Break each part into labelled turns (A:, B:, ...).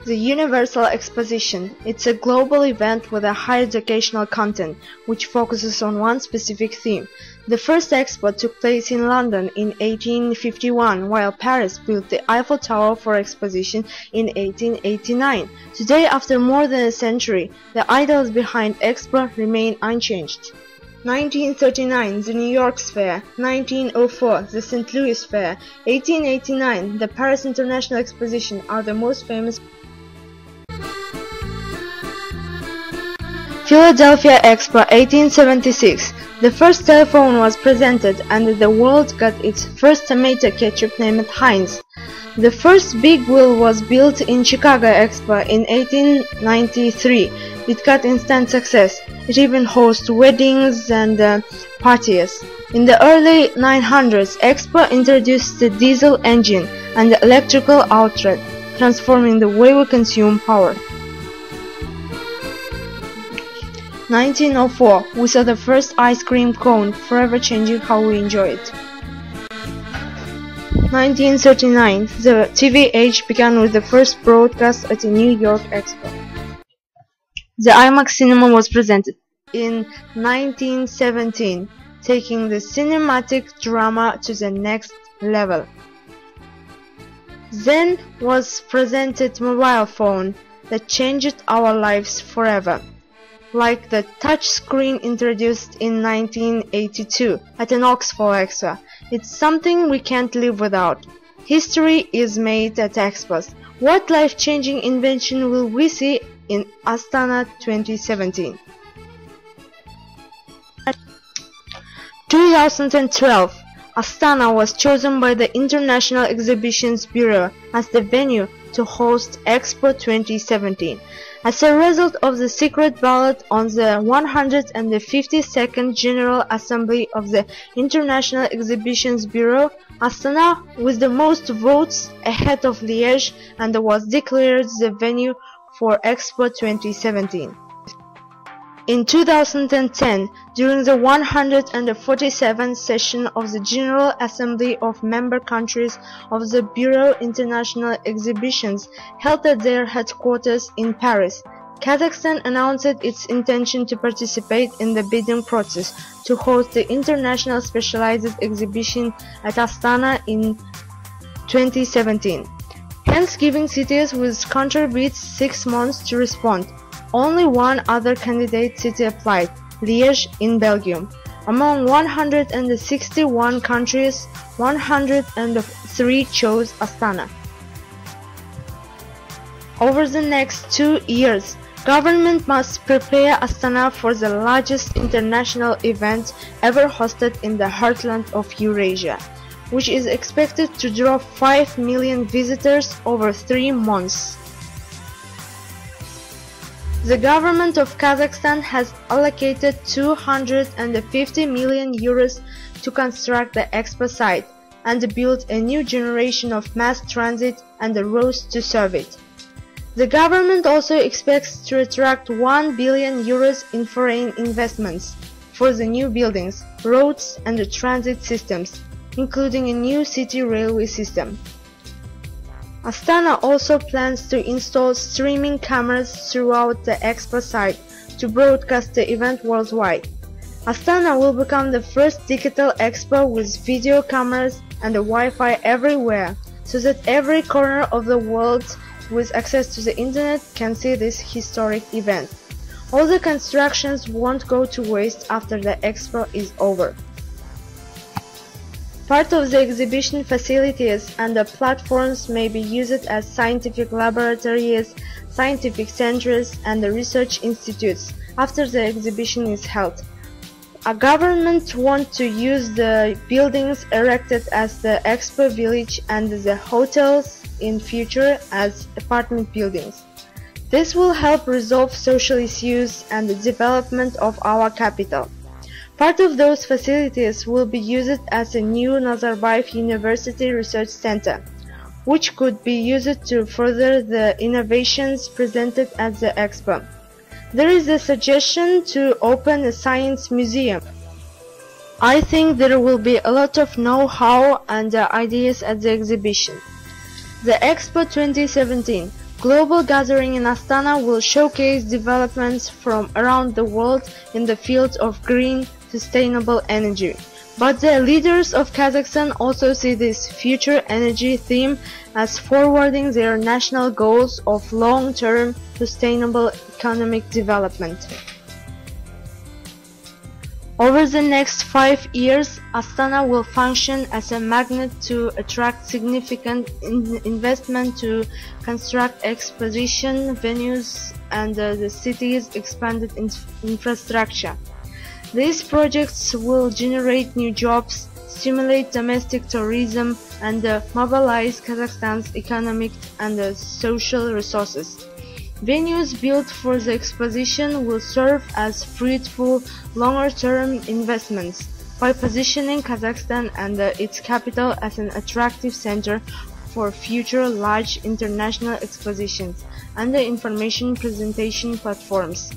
A: The Universal Exposition. It's a global event with a high educational content, which focuses on one specific theme. The first Expo took place in London in 1851, while Paris built the Eiffel Tower for exposition in 1889. Today, after more than a century, the ideals behind Expo remain unchanged. 1939, the New York Fair. 1904, the St. Louis Fair. 1889, the Paris International Exposition are the most famous. Philadelphia Expo 1876. The first telephone was presented and the world got its first tomato ketchup named Heinz. The first big wheel was built in Chicago Expo in 1893. It got instant success. It even hosts weddings and parties. In the early 900s, Expo introduced the diesel engine and the electrical outlet, transforming the way we consume power. 1904, we saw the first ice cream cone, forever changing how we enjoy it. 1939, the TV age began with the first broadcast at the New York Expo. The IMAX cinema was presented in 1917, taking the cinematic drama to the next level. Then was presented mobile phone that changed our lives forever. Like the touch screen introduced in 1982 at an Oxford Expo. It's something we can't live without. History is made at Expos. What life-changing invention will we see in Astana 2017? 2012, Astana was chosen by the International Exhibitions Bureau as the venue to host Expo 2017. As a result of the secret ballot on the 152nd General Assembly of the International Exhibitions Bureau, Astana, with the most votes ahead of Liège, and was declared the venue for Expo 2017. In 2010, during the 147th session of the General Assembly of member countries of the Bureau International Exhibitions held at their headquarters in Paris, Kazakhstan announced its intention to participate in the bidding process to host the International Specialized Exhibition at Astana in 2017. Hence, giving cities with contributes 6 months to respond. Only one other candidate city applied, Liège in Belgium. Among 161 countries, 103 chose Astana. Over the next 2 years, government must prepare Astana for the largest international event ever hosted in the heartland of Eurasia, which is expected to draw 5 million visitors over 3 months. The government of Kazakhstan has allocated 250 million euros to construct the Expo site and build a new generation of mass transit and the roads to serve it. The government also expects to attract 1 billion euros in foreign investments for the new buildings, roads and the transit systems, including a new city railway system. Astana also plans to install streaming cameras throughout the Expo site to broadcast the event worldwide. Astana will become the first digital Expo with video cameras and a Wi-Fi everywhere, so that every corner of the world with access to the internet can see this historic event. All the constructions won't go to waste after the Expo is over. Part of the exhibition facilities and the platforms may be used as scientific laboratories, scientific centers, and the research institutes after the exhibition is held. A government wants to use the buildings erected as the Expo Village and the hotels in future as apartment buildings. This will help resolve social issues and the development of our capital. Part of those facilities will be used as a new Nazarbayev University Research Center, which could be used to further the innovations presented at the Expo. There is a suggestion to open a science museum. I think there will be a lot of know-how and ideas at the exhibition. The Expo 2017 global gathering in Astana will showcase developments from around the world in the field of green, sustainable energy. But the leaders of Kazakhstan also see this future energy theme as forwarding their national goals of long-term sustainable economic development. Over the next 5 years, Astana will function as a magnet to attract significant investment to construct exposition venues and the city's expanded infrastructure. These projects will generate new jobs, stimulate domestic tourism, and mobilize Kazakhstan's economic and social resources. Venues built for the exposition will serve as fruitful, longer-term investments by positioning Kazakhstan and its capital as an attractive center for future large international expositions and the information presentation platforms.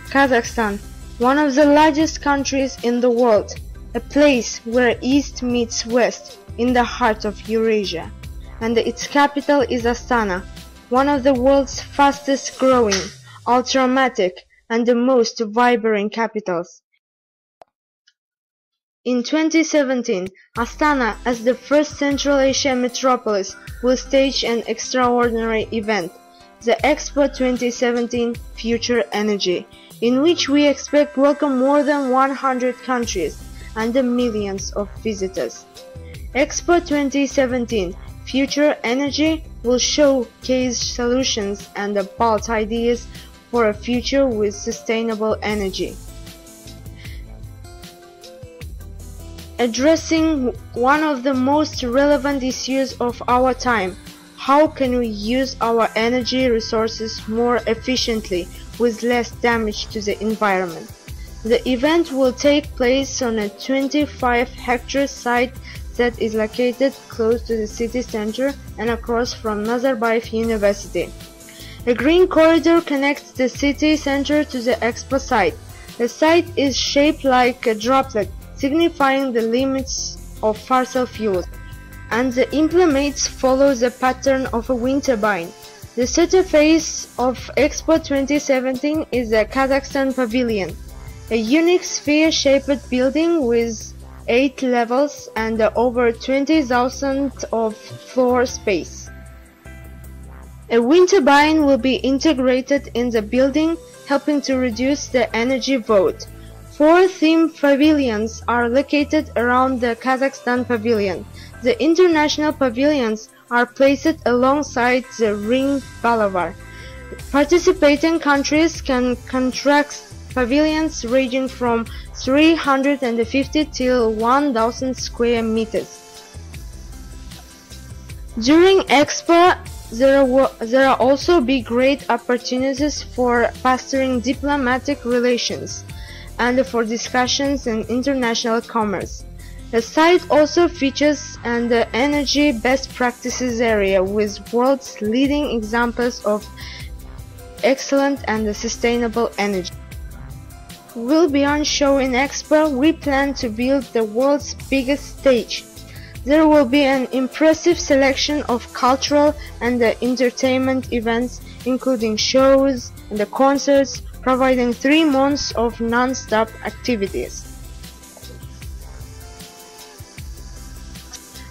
A: Kazakhstan, one of the largest countries in the world, a place where East meets West in the heart of Eurasia, and its capital is Astana, one of the world's fastest growing, ultramatic, and the most vibrant capitals. In 2017, Astana, as the first Central Asia metropolis, will stage an extraordinary event, the Expo 2017 Future Energy, in which we expect to welcome more than 100 countries and millions of visitors. Expo 2017 Future Energy will showcase solutions and bold ideas for a future with sustainable energy. Addressing one of the most relevant issues of our time, how can we use our energy resources more efficiently with less damage to the environment? The event will take place on a 25-hectare site that is located close to the city center and across from Nazarbayev University. A green corridor connects the city center to the expo site. The site is shaped like a droplet, signifying the limits of fossil fuels, and the implements follow the pattern of a wind turbine. The centerpiece of Expo 2017 is the Kazakhstan Pavilion, a unique sphere-shaped building with 8 levels and over 20,000 of floor space. A wind turbine will be integrated in the building, helping to reduce the energy vote. 4 theme pavilions are located around the Kazakhstan Pavilion. The international pavilions are placed alongside the Ring Boulevard. Participating countries can contract pavilions ranging from 350 till 1,000 square meters. During Expo, there will also be great opportunities for fostering diplomatic relations and for discussions in international commerce. The site also features an energy best practices area with world's leading examples of excellent and sustainable energy. Will be on show in Expo, we plan to build the world's biggest stage. There will be an impressive selection of cultural and entertainment events, including shows and concerts, providing 3 months of non-stop activities.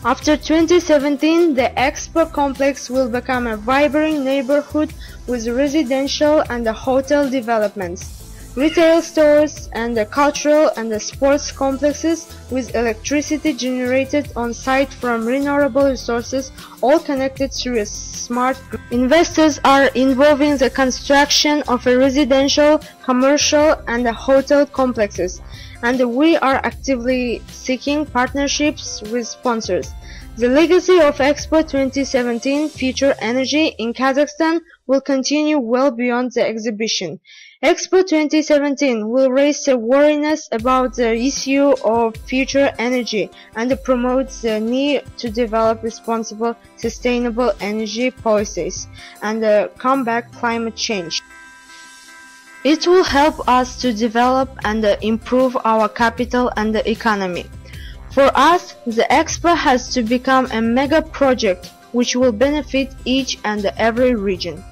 A: After 2017, the Expo complex will become a vibrant neighborhood with residential and hotel developments, retail stores, and cultural and sports complexes with electricity generated on site from renewable resources, all connected through a smart grid. Investors are involved in the construction of a residential, commercial, and hotel complexes, and we are actively seeking partnerships with sponsors. The legacy of Expo 2017 Future Energy in Kazakhstan will continue well beyond the exhibition. Expo 2017 will raise awareness about the issue of future energy and promote the need to develop responsible, sustainable energy policies and combat climate change. It will help us to develop and improve our capital and the economy. For us, the Expo has to become a mega project which will benefit each and every region.